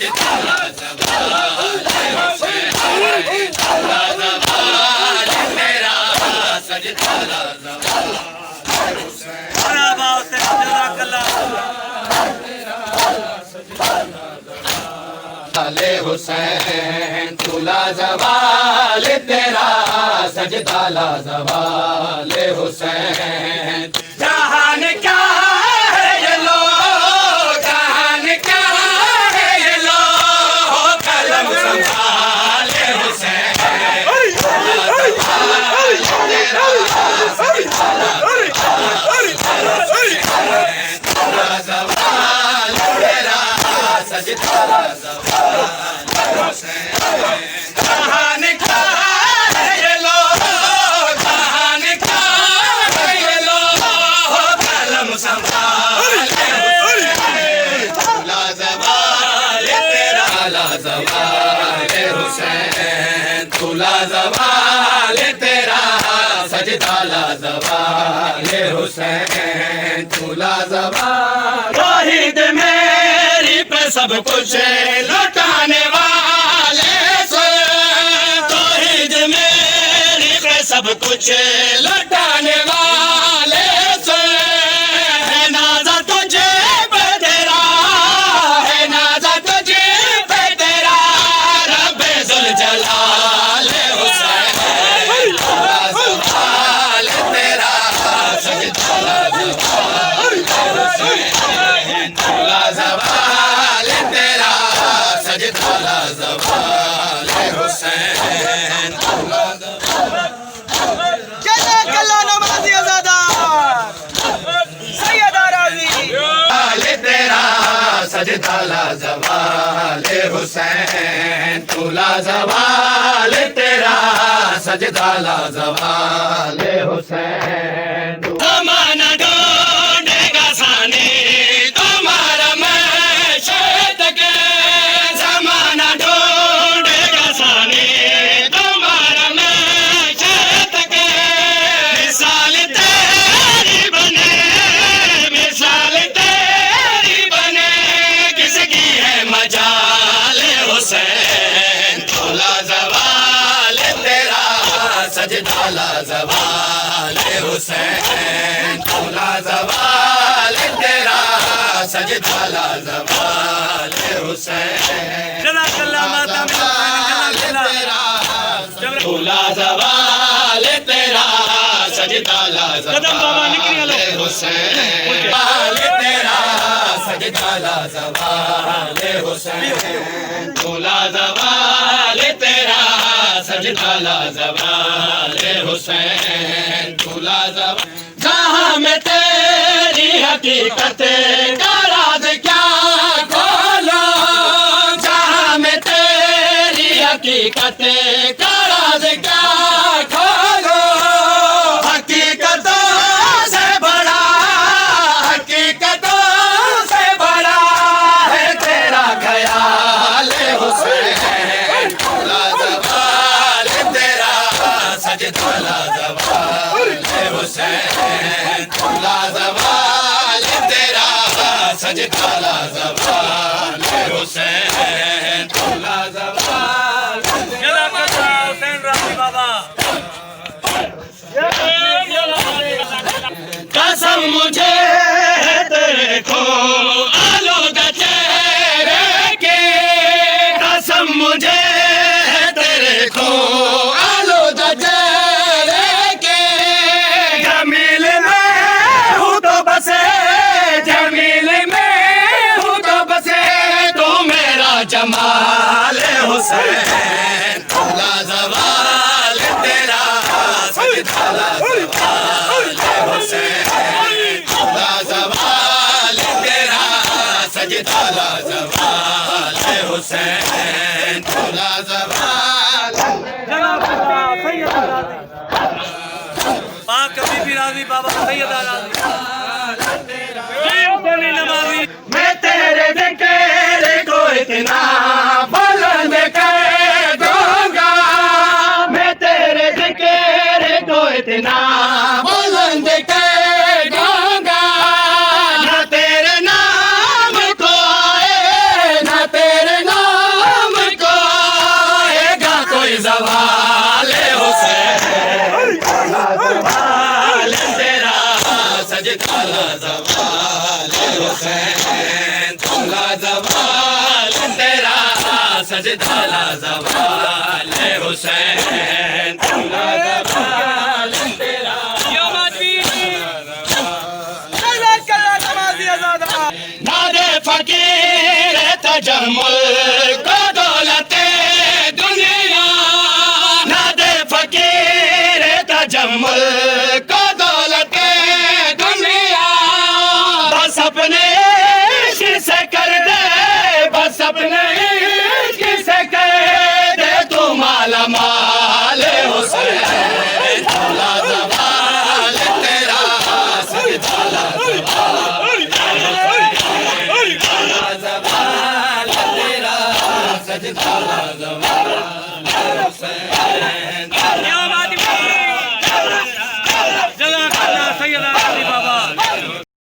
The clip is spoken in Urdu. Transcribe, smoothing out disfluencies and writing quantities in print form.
سجدہ زوال حسین تولا زوال تیرا سجدہ زوال حسین مرحبا حسین جزاک اللہ حسین تولا زوال تیرا سجدہ لا زوال حسین جہان کیا ہے یہ لو جہان کیا ہے یہ لو قلم سنبھال حسین تولا زوال تیرا سجدہ لا زوال جہان کا ہے یہ لو جہان کا ہے یہ لو قلم سنبھال تولا زوال تیرا لا زوال حسین تولا زوال تیرا سجدہ لا زوال حسین تولا زوال توحید میری پہ سب کچھ لوٹانے والے سے توحید میری پہ سب کچھ لوٹانے والے سے ہے نازا تجھے پہ تیرا ہے نازا تجھے پہ تیرا رب ذوالجلال حسین تولا زوال تیرا سجدہ لا زوال حسین تولا زوال تیرا سجدہ لا زوال حسین تولا جزاک اللہ نمازی ازادار سیدہ راضی زوال تیرا سجدہ لا زوال حسین تولا زوال تیرا سجدہ لا زوال حسین زمانہ ڈھونڈے گا ثانی تمہارا معیشت کے زمانہ ڈھونڈے گا ثانی تمہارا معیشت کے مثال تیری بنے مثال تیری بنے کس کی ہے مجال حسین تولا زوال تیرا سجدہ لا زوال حسین تولا زوال تیرا سجدہ لا زوال حسین جزاک اللہ ماتا تولا زوال تیرا سجدہ لا زوال حسین زوال تیرا سجدہ لا زوال حسین تولا زوال تیرا سجدہ لا زوال حسین تولا زوال جہاں میں تیری حقیقت کا راز کیا کھولو جہاں میں تیری حقیقت کا راز کیا کھولو حقیقتوں سے بڑا حقیقتوں سے بڑا ہے تیرا خیال حسین تولا زوال تیرا سجدہ لا زوال حسین تولا زوال تیرا سجدہ لا زوال حسین تولا زوال جزاک اللہ حسین راضی بابا قسم مجھے ہے تیرے کو آلودہ چہرے کی قسم مجھے ہے تیرے کو آلودہ چہرے کی جمیل میں ہوں تو بسے جمیل میں ہوں تو بسے تو میرا جمال حسین تولا زوال تیرا سجدہ لا زوال حسین تولا زوال تیرا سجدہ لا زوال حسین تولا زوال جناب اللہ سیدہ راضی پاک بی بی راضی بابا سیدہ راضی حسینی نمازی میں تیرے ذکر کو اتنا بلند کر دوں گا میں تیرے ذکر کو اتنا بلند کر دوں گا نہ تیرے نام کو آئے نہ تیرے نام سجدہ زوال حسین زوال تیرا نادے فقیر تجمل کو دولت دنیا نادے فقیر تجمل کو دولت دنیا بس اپنے عشق سے کر دے بس اپنے عشق سے کر دے تو مالا مال حسین جھولا زوال تیرا سجدہ زوال زوال تیرا سجدہ زوال حسین